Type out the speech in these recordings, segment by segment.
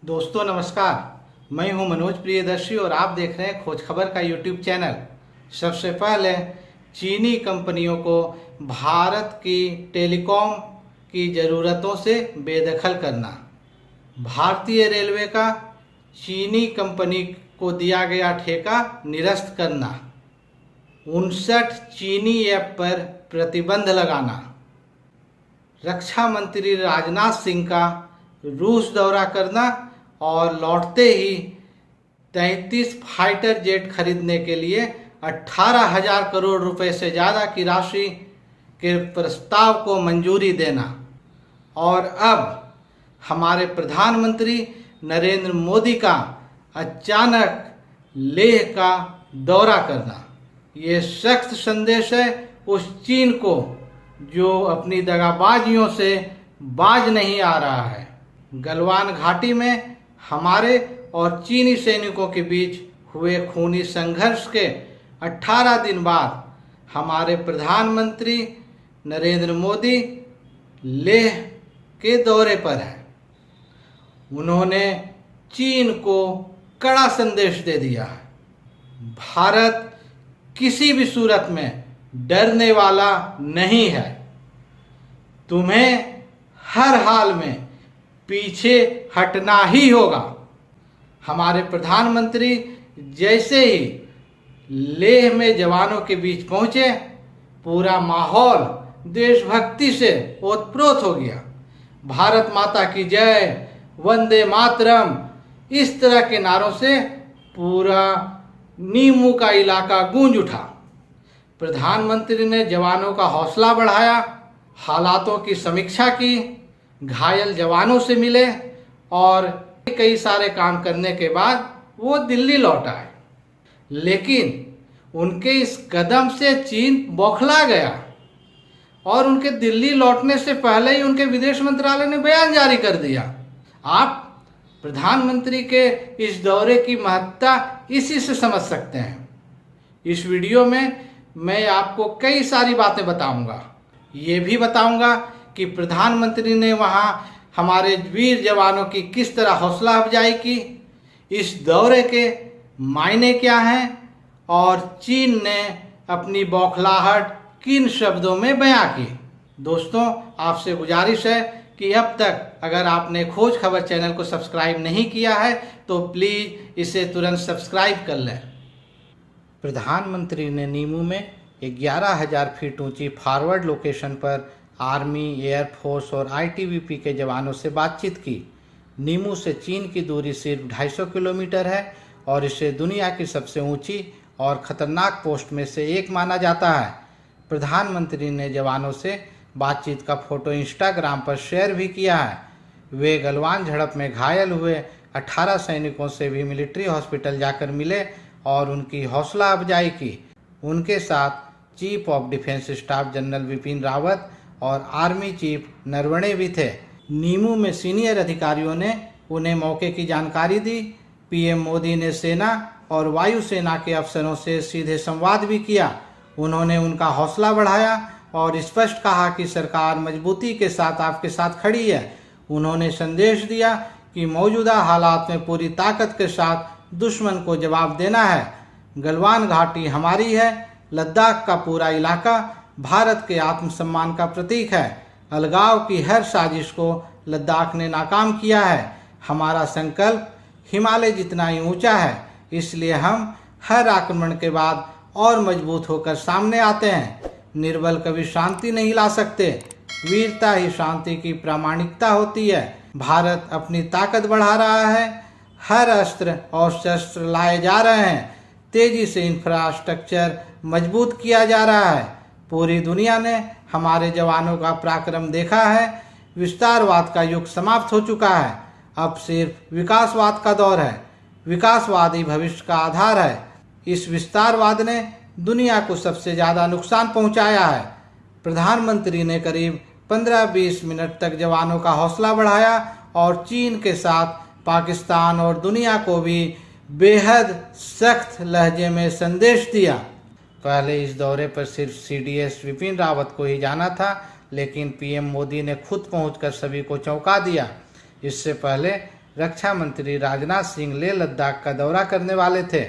दोस्तों नमस्कार, मैं हूं मनोज प्रियदर्शी और आप देख रहे हैं खोज खबर का यूट्यूब चैनल। सबसे पहले चीनी कंपनियों को भारत की टेलीकॉम की ज़रूरतों से बेदखल करना। भारतीय रेलवे का चीनी कंपनी को दिया गया ठेका निरस्त करना। 59 चीनी ऐप पर प्रतिबंध लगाना। रक्षा मंत्री राजनाथ सिंह का रूस दौरा करना और लौटते ही 33 फाइटर जेट खरीदने के लिए 18,000 करोड़ रुपए से ज़्यादा की राशि के प्रस्ताव को मंजूरी देना। और अब हमारे प्रधानमंत्री नरेंद्र मोदी का अचानक लेह का दौरा करना। ये सख्त संदेश है उस चीन को जो अपनी दगाबाजियों से बाज नहीं आ रहा है। गलवान घाटी में हमारे और चीनी सैनिकों के बीच हुए खूनी संघर्ष के 18 दिन बाद हमारे प्रधानमंत्री नरेंद्र मोदी लेह के दौरे पर हैं। उन्होंने चीन को कड़ा संदेश दे दिया है। भारत किसी भी सूरत में डरने वाला नहीं है। तुम्हें हर हाल में पीछे हटना ही होगा। हमारे प्रधानमंत्री जैसे ही लेह में जवानों के बीच पहुंचे, पूरा माहौल देशभक्ति से ओतप्रोत हो गया। भारत माता की जय, वंदे मातरम, इस तरह के नारों से पूरा नीमू का इलाका गूंज उठा। प्रधानमंत्री ने जवानों का हौसला बढ़ाया, हालातों की समीक्षा की, घायल जवानों से मिले और कई सारे काम करने के बाद वो दिल्ली लौट आए। लेकिन उनके इस कदम से चीन बौखला गया और उनके दिल्ली लौटने से पहले ही उनके विदेश मंत्रालय ने बयान जारी कर दिया। आप प्रधानमंत्री के इस दौरे की महत्ता इसी से समझ सकते हैं। इस वीडियो में मैं आपको कई सारी बातें बताऊंगा। ये भी बताऊंगा कि प्रधानमंत्री ने वहाँ हमारे वीर जवानों की किस तरह हौसला अफजाई की, इस दौरे के मायने क्या हैं और चीन ने अपनी बौखलाहट किन शब्दों में बयां की। दोस्तों, आपसे गुजारिश है कि अब तक अगर आपने खोज खबर चैनल को सब्सक्राइब नहीं किया है तो प्लीज़ इसे तुरंत सब्सक्राइब कर लें। प्रधानमंत्री ने नीमू में 11,000 फीट ऊंची फॉरवर्ड लोकेशन पर आर्मी, एयरफोर्स और आईटीबीपी के जवानों से बातचीत की। नीमू से चीन की दूरी सिर्फ 250 किलोमीटर है और इसे दुनिया की सबसे ऊंची और खतरनाक पोस्ट में से एक माना जाता है। प्रधानमंत्री ने जवानों से बातचीत का फोटो इंस्टाग्राम पर शेयर भी किया है। वे गलवान झड़प में घायल हुए 18 सैनिकों से भी मिलिट्री हॉस्पिटल जाकर मिले और उनकी हौसला अफजाई की। उनके साथ chief of defence staff general Vipin Rawat और आर्मी चीफ नरवणे भी थे। नीमू में सीनियर अधिकारियों ने उन्हें मौके की जानकारी दी। पीएम मोदी ने सेना और वायुसेना के अफसरों से सीधे संवाद भी किया। उन्होंने उनका हौसला बढ़ाया और स्पष्ट कहा कि सरकार मजबूती के साथ आपके साथ खड़ी है। उन्होंने संदेश दिया कि मौजूदा हालात में पूरी ताकत के साथ दुश्मन को जवाब देना है। गलवान घाटी हमारी है। लद्दाख का पूरा इलाका भारत के आत्मसम्मान का प्रतीक है। अलगाव की हर साजिश को लद्दाख ने नाकाम किया है। हमारा संकल्प हिमालय जितना ही ऊंचा है, इसलिए हम हर आक्रमण के बाद और मजबूत होकर सामने आते हैं। निर्बल कभी शांति नहीं ला सकते। वीरता ही शांति की प्रामाणिकता होती है। भारत अपनी ताकत बढ़ा रहा है। हर अस्त्र और शस्त्र लाए जा रहे हैं। तेजी से इंफ्रास्ट्रक्चर मजबूत किया जा रहा है। पूरी दुनिया ने हमारे जवानों का पराक्रम देखा है। विस्तारवाद का युग समाप्त हो चुका है। अब सिर्फ विकासवाद का दौर है। विकासवाद ही भविष्य का आधार है। इस विस्तारवाद ने दुनिया को सबसे ज़्यादा नुकसान पहुंचाया है। प्रधानमंत्री ने करीब 15-20 मिनट तक जवानों का हौसला बढ़ाया और चीन के साथ पाकिस्तान और दुनिया को भी बेहद सख्त लहजे में संदेश दिया। पहले इस दौरे पर सिर्फ सीडीएस विपिन रावत को ही जाना था, लेकिन पीएम मोदी ने खुद पहुंचकर सभी को चौंका दिया। इससे पहले रक्षा मंत्री राजनाथ सिंह लेह लद्दाख का दौरा करने वाले थे।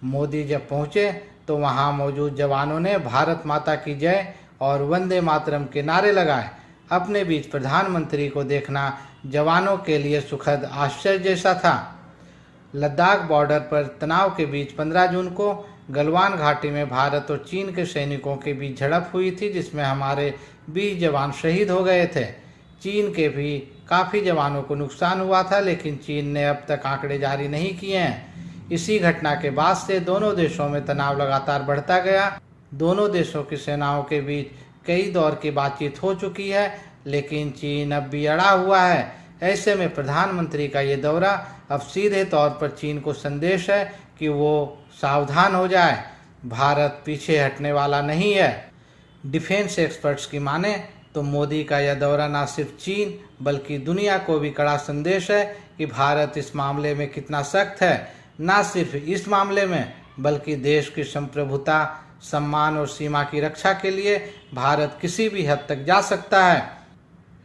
मोदी जब पहुंचे तो वहां मौजूद जवानों ने भारत माता की जय और वंदे मातरम के नारे लगाए। अपने बीच प्रधानमंत्री को देखना जवानों के लिए सुखद आश्चर्य जैसा था। लद्दाख बॉर्डर पर तनाव के बीच 15 जून को गलवान घाटी में भारत और चीन के सैनिकों के बीच झड़प हुई थी, जिसमें हमारे 20 जवान शहीद हो गए थे। चीन के भी काफ़ी जवानों को नुकसान हुआ था, लेकिन चीन ने अब तक आंकड़े जारी नहीं किए हैं। इसी घटना के बाद से दोनों देशों में तनाव लगातार बढ़ता गया। दोनों देशों की सेनाओं के बीच कई दौर की बातचीत हो चुकी है, लेकिन चीन अब भी अड़ा हुआ है। ऐसे में प्रधानमंत्री का ये दौरा अब सीधे तौर पर चीन को संदेश है कि वो सावधान हो जाए। भारत पीछे हटने वाला नहीं है। डिफेंस एक्सपर्ट्स की माने तो मोदी का यह दौरा न सिर्फ चीन बल्कि दुनिया को भी कड़ा संदेश है कि भारत इस मामले में कितना सख्त है। न सिर्फ इस मामले में बल्कि देश की संप्रभुता, सम्मान और सीमा की रक्षा के लिए भारत किसी भी हद तक जा सकता है।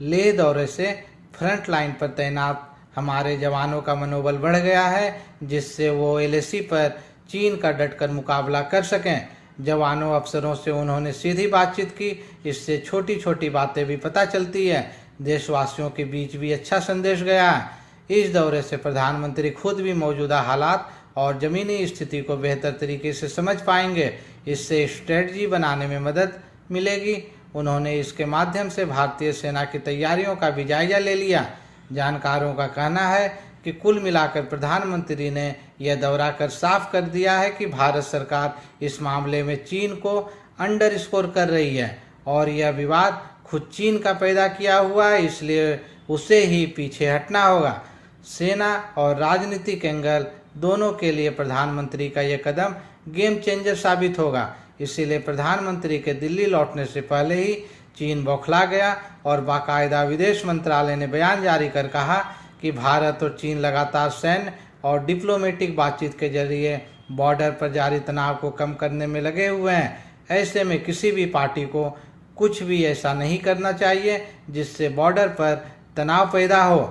लेह दौरे से फ्रंट लाइन पर तैनात हमारे जवानों का मनोबल बढ़ गया है, जिससे वो LAC पर चीन का डटकर मुकाबला कर सकें। जवानों अफसरों से उन्होंने सीधी बातचीत की। इससे छोटी छोटी बातें भी पता चलती है। देशवासियों के बीच भी अच्छा संदेश गया है। इस दौरे से प्रधानमंत्री खुद भी मौजूदा हालात और ज़मीनी स्थिति को बेहतर तरीके से समझ पाएंगे। इससे स्ट्रेटजी बनाने में मदद मिलेगी। उन्होंने इसके माध्यम से भारतीय सेना की तैयारियों का भी जायजा ले लिया। जानकारों का कहना है कि कुल मिलाकर प्रधानमंत्री ने यह दौरा कर साफ कर दिया है कि भारत सरकार इस मामले में चीन को अंडर स्कोर कर रही है और यह विवाद खुद चीन का पैदा किया हुआ है, इसलिए उसे ही पीछे हटना होगा। सेना और राजनीतिक एंगल दोनों के लिए प्रधानमंत्री का यह कदम गेम चेंजर साबित होगा। इसीलिए प्रधानमंत्री के दिल्ली लौटने से पहले ही चीन बौखला गया और बाकायदा विदेश मंत्रालय ने बयान जारी कर कहा कि भारत और चीन लगातार सैन्य और डिप्लोमेटिक बातचीत के जरिए बॉर्डर पर जारी तनाव को कम करने में लगे हुए हैं। ऐसे में किसी भी पार्टी को कुछ भी ऐसा नहीं करना चाहिए जिससे बॉर्डर पर तनाव पैदा हो।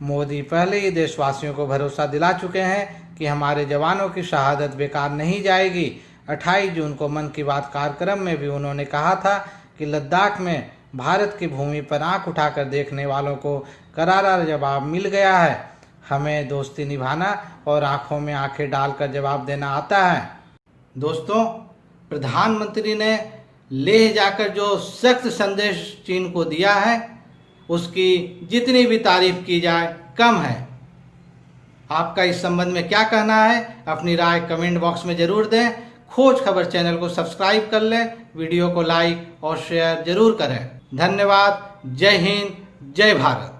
मोदी पहले ही देशवासियों को भरोसा दिला चुके हैं कि हमारे जवानों की शहादत बेकार नहीं जाएगी। 28 जून को मन की बात कार्यक्रम में भी उन्होंने कहा था कि लद्दाख में भारत की भूमि पर आंख उठाकर देखने वालों को करारा जवाब मिल गया है। हमें दोस्ती निभाना और आंखों में आंखें डालकर जवाब देना आता है। दोस्तों, प्रधानमंत्री ने लेह जाकर जो सख्त संदेश चीन को दिया है, उसकी जितनी भी तारीफ की जाए कम है। आपका इस संबंध में क्या कहना है? अपनी राय कमेंट बॉक्स में जरूर दें। खोज खबर चैनल को सब्सक्राइब कर लें, वीडियो को लाइक और शेयर जरूर करें। धन्यवाद। जय हिंद, जय भारत।